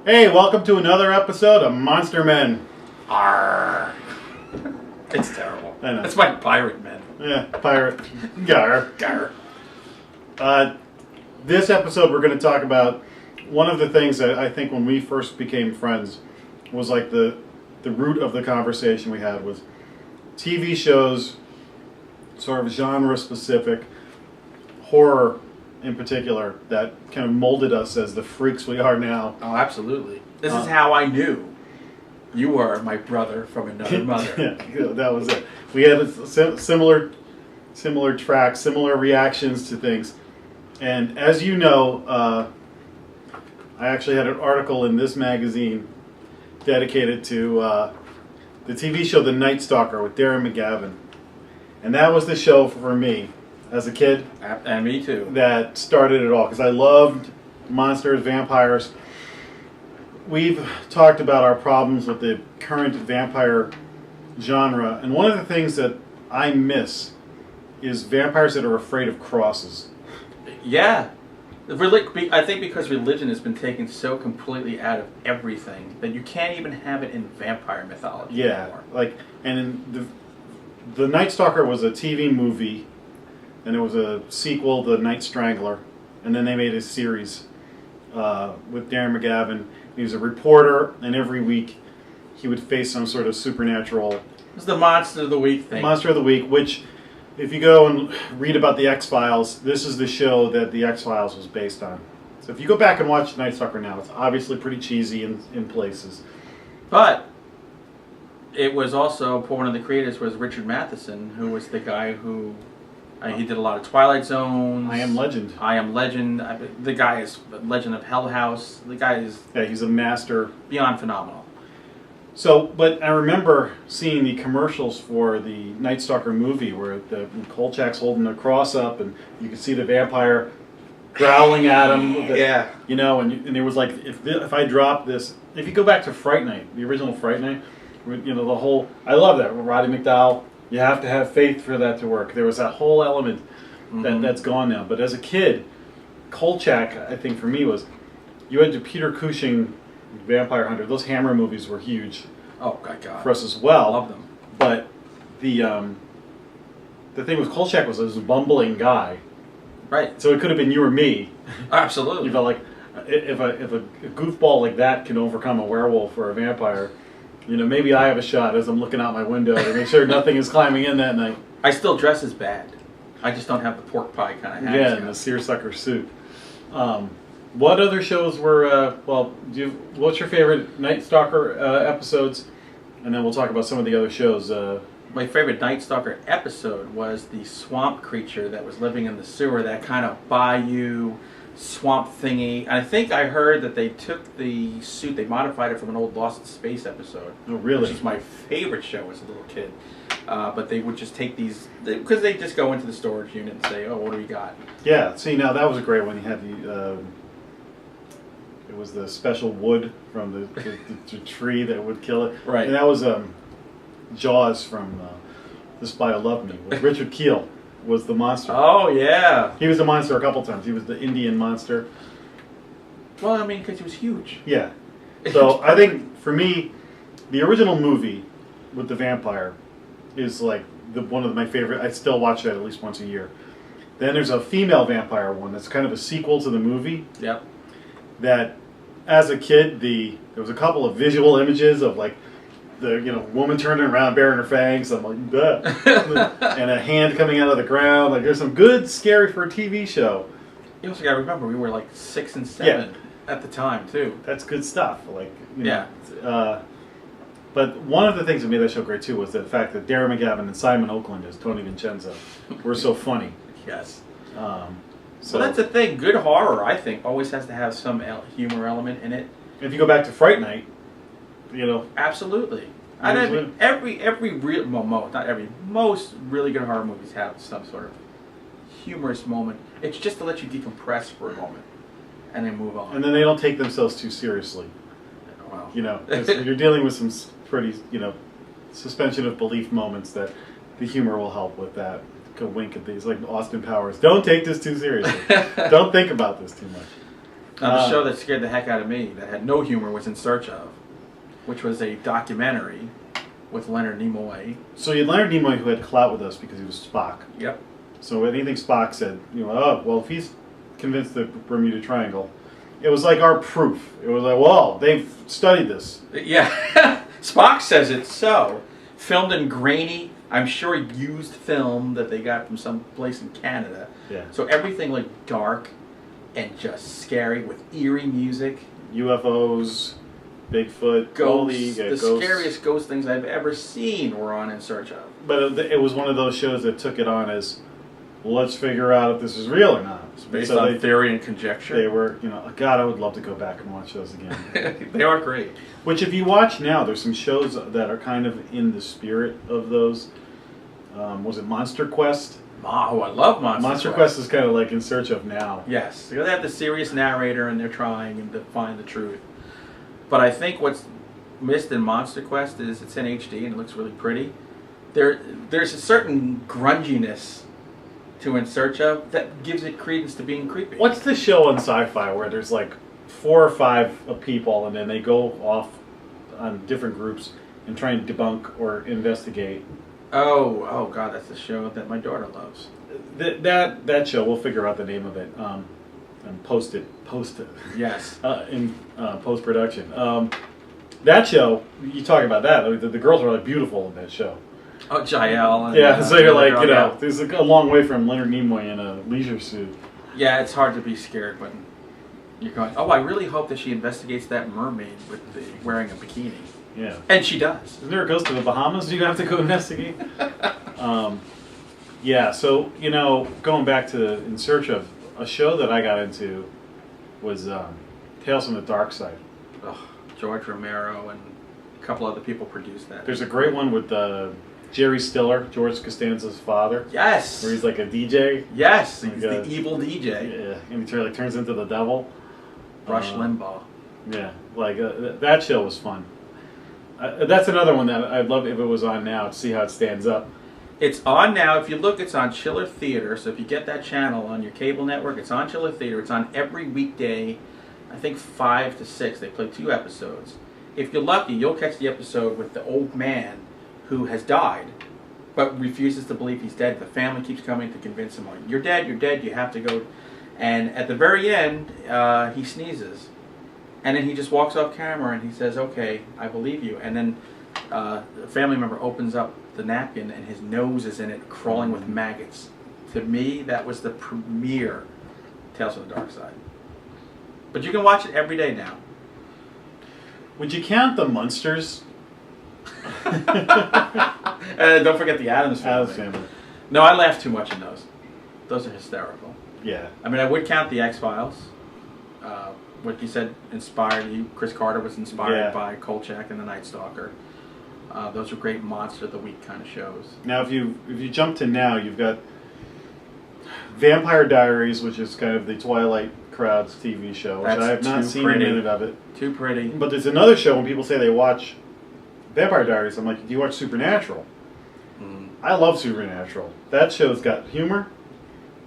Hey, welcome to another episode of Monster Men. Arr. It's terrible. I know. That's my pirate men. Yeah, pirate. Gar. Gar. This episode we're going to talk about one of the things that I think when we first became friends was like the root of the conversation we had was TV shows, sort of genre specific, horror in particular, that kind of molded us as the freaks we are now. Oh, absolutely. This is how I knew you were my brother from another mother. Yeah, that was it. We had a similar tracks, similar reactions to things. And as you know, I actually had an article in this magazine dedicated to the TV show The Night Stalker with Darren McGavin. And that was the show for me as a kid. And me too. That started it all, because I loved monsters, vampires. We've talked about our problems with the current vampire genre, and one of the things that I miss is vampires that are afraid of crosses. Yeah. I think because religion has been taken so completely out of everything that you can't even have it in vampire mythology anymore. And in the Night Stalker was a TV movie, and there was a sequel, The Night Strangler, and then they made a series with Darren McGavin. He was a reporter, and every week he would face some sort of supernatural... It was the Monster of the Week thing. Monster of the Week, which, if you go and read about the X-Files, this is the show that the X-Files was based on. So if you go back and watch Night Stalker now, it's obviously pretty cheesy in places. But it was also, one of the creators was Richard Matheson, who was the guy who... he did a lot of Twilight Zones. I Am Legend. I Am Legend. The guy is Legend of Hell House. The guy is... Yeah, he's a master. Beyond phenomenal. So, but I remember seeing the commercials for the Night Stalker movie where Kolchak's holding the cross up and you could see the vampire growling at him. Yeah. You know, and it was like, if I drop this... If you go back to Fright Night, the original Fright Night, you know, the whole... I love that. Roddy McDowell... You have to have faith for that to work. There was that whole element that's gone now. But as a kid, Kolchak, I think for me was, you had the Peter Cushing Vampire Hunter. Those Hammer movies were huge. Oh my God. For us as well. I love them. But the thing with Kolchak was this bumbling guy. Right. So it could have been you or me. Absolutely. You felt like if a goofball like that can overcome a werewolf or a vampire. You know, maybe I have a shot as I'm looking out my window to make sure nothing is climbing in that night. I still dress as bad. I just don't have the pork pie kind of hat. Yeah, and the seersucker suit. What other shows were, what's your favorite Night Stalker episodes? And then we'll talk about some of the other shows. My favorite Night Stalker episode was the swamp creature that was living in the sewer, that kind of bayou swamp thingy. And I think I heard that they took the suit, they modified it from an old Lost in Space episode. Oh, really? Which is my favorite show as a little kid. But they would just take these, because they just go into the storage unit and say, oh, what do we got? Yeah, see, now that was a great one. You had the, it was the special wood from the tree that would kill it. Right. And that was Jaws from The Spy Who Loved Me, with Richard Keel. Was the monster. Oh, yeah. He was the monster a couple times. He was the Indian monster. Well, I mean, because he was huge. Yeah. So I think, for me, the original movie with the vampire is like one of my favorite. I still watch that at least once a year. Then there's a female vampire one that's kind of a sequel to the movie. Yep. That, as a kid, there was a couple of visual images of like, the woman turning around, baring her fangs. I'm like, duh. And a hand coming out of the ground. Like, there's some good scary for a TV show. You also got to remember, we were like 6 and 7 at the time too. That's good stuff. Like, yeah. But one of the things that made that show great too was the fact that Darren McGavin and Simon Oakland as Tony Vincenzo were so funny. Yes. So that's the thing. Good horror, I think, always has to have some humor element in it. If you go back to Fright Night, Absolutely. I mean, most really good horror movies have some sort of humorous moment. It's just to let you decompress for a moment and then move on. And then they don't take themselves too seriously. Wow. You're dealing with some pretty, suspension of belief moments that the humor will help with that. Go wink at these, like Austin Powers. Don't take this too seriously. Don't think about this too much. Now, the show that scared the heck out of me, that had no humor, was In Search Of, which was a documentary with Leonard Nimoy. So you had Leonard Nimoy, who had clout with us because he was Spock. Yep. So anything Spock said, oh, well, if he's convinced the Bermuda Triangle, it was like our proof. It was like, well, they've studied this. Yeah. Spock says it's so. Filmed in grainy, I'm sure used film that they got from some place in Canada. Yeah. So everything looked dark and just scary with eerie music. UFOs, Bigfoot, Ghosts. the The scariest ghost things I've ever seen were on In Search Of. But it was one of those shows that took it on as, let's figure out if this is real or not. It's based on theory and conjecture. They were, God, I would love to go back and watch those again. They are great. Which, if you watch now, there's some shows that are kind of in the spirit of those. Was it MonsterQuest? Oh, I love MonsterQuest is kind of like In Search Of now. Yes. They have the serious narrator and they're trying to find the truth. But I think what's missed in MonsterQuest is it's in HD and it looks really pretty. There's a certain grunginess to In Search Of that gives it credence to being creepy. What's the show on Sci-Fi where there's like 4 or 5 of people and then they go off on different groups and try and debunk or investigate? Oh God, that's the show that my daughter loves. That show, we'll figure out the name of it and post it. Yes. In post-production. That show, you talk about that, the girls are like beautiful in that show. Oh, Jael. And, yeah, so you're like, girl, there's a long way from Leonard Nimoy in a leisure suit. Yeah, it's hard to be scared when you're going, oh, I really hope that she investigates that mermaid with the wearing a bikini. Yeah. And she does. Isn't there a ghost of the Bahamas you have to go investigate? Yeah, so, going back to In Search Of, a show that I got into was Tales from the Darkside. Oh, George Romero and a couple other people produced that. There's a great one with Jerry Stiller, George Costanza's father. Yes. Where he's like a DJ. Yes, like he's the evil DJ. Yeah, and he turns into the devil. Rush Limbaugh. Yeah, like that show was fun. That's another one that I'd love if it was on now to see how it stands up. It's on now. If you look, it's on Chiller Theater. So if you get that channel on your cable network, it's on Chiller Theater. It's on every weekday, I think 5 to 6. They play 2 episodes. If you're lucky, you'll catch the episode with the old man who has died, but refuses to believe he's dead. The family keeps coming to convince him, you're dead, you have to go. And at the very end, he sneezes. And then he just walks off camera and he says, okay, I believe you. And then a family member opens up the napkin and his nose is in it, crawling with maggots. To me, that was the premiere Tales from the Darkside. But you can watch it every day now. Would you count the Munsters? Don't forget the Addams Family. No, I laugh too much in those. Those are hysterical. Yeah. I mean, I would count the X-Files. What you said inspired you. Chris Carter was inspired by Kolchak and the Night Stalker. Those are great Monster of the Week kind of shows. Now, if you jump to now, you've got Vampire Diaries, which is kind of the Twilight crowd's TV show, which I have not seen a minute of it. Too pretty. But there's another show when people say they watch Vampire Diaries, I'm like, do you watch Supernatural? I love Supernatural. That show's got humor.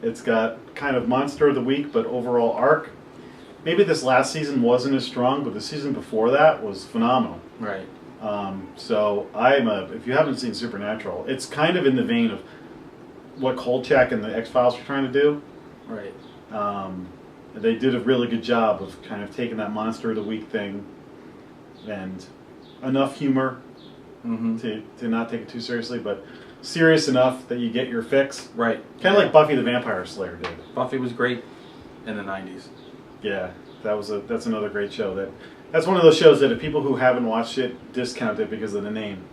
It's got kind of Monster of the Week, but overall arc. Maybe this last season wasn't as strong, but the season before that was phenomenal. Right. So if you haven't seen Supernatural, it's kind of in the vein of what Kolchak and the X-Files were trying to do. Right. They did a really good job of kind of taking that Monster of the Week thing and enough humor to not take it too seriously, but serious enough that you get your fix. Right. Kind of like Buffy the Vampire Slayer did. Buffy was great in the 90s. Yeah, that's another great show. That's one of those shows that if people who haven't watched it discount it because of the name.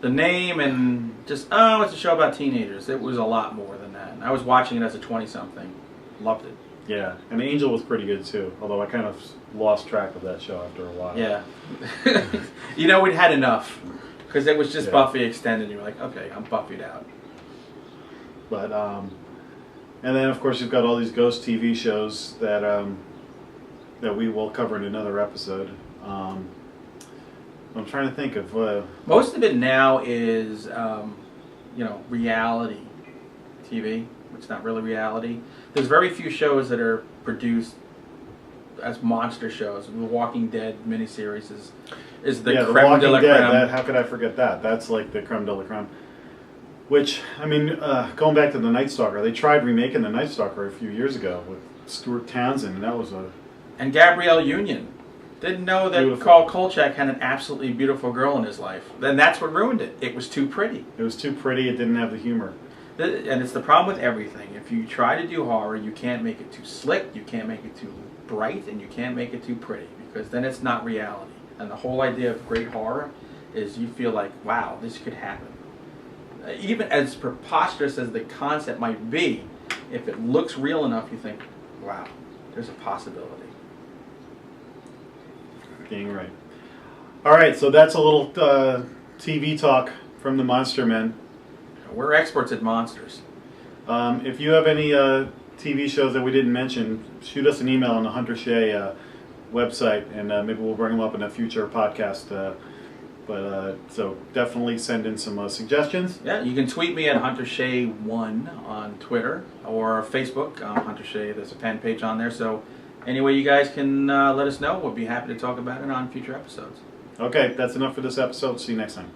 The name and just, it's a show about teenagers. It was a lot more than that. I was watching it as a 20-something. Loved it. Yeah, and Angel was pretty good too, although I kind of lost track of that show after a while. Yeah. We'd had enough. Because it was just Buffy extended. You were like, okay, I'm Buffy'd out. But, and then of course you've got all these ghost TV shows that we will cover in another episode. I'm trying to think of... most of it now is, reality TV. It's not really reality. There's very few shows that are produced as monster shows. The Walking Dead miniseries is the The creme Walking de la Dead. creme. How could I forget that? That's like the creme de la creme. Which, I mean, going back to the Night Stalker, they tried remaking the Night Stalker a few years ago with Stuart Townsend, and that was a... And Gabrielle Union. Didn't know that Beautiful. Carl Kolchak had an absolutely beautiful girl in his life. Then that's what ruined it. It was too pretty. It was too pretty, it didn't have the humor. And it's the problem with everything. If you try to do horror, you can't make it too slick, you can't make it too bright, and you can't make it too pretty, because then it's not reality. And the whole idea of great horror is you feel like, wow, this could happen. Even as preposterous as the concept might be, if it looks real enough, you think, wow, there's a possibility. Being right. All right, so that's a little TV talk from the Monster Men. We're experts at monsters. If you have any TV shows that we didn't mention, shoot us an email on the Hunter Shea website, and maybe we'll bring them up in a future podcast. So definitely send in some suggestions. Yeah, you can tweet me at HunterShay1 on Twitter or Facebook. Hunter Shay, there's a fan page on there. So any way you guys can let us know, we'll be happy to talk about it on future episodes. Okay, that's enough for this episode. See you next time.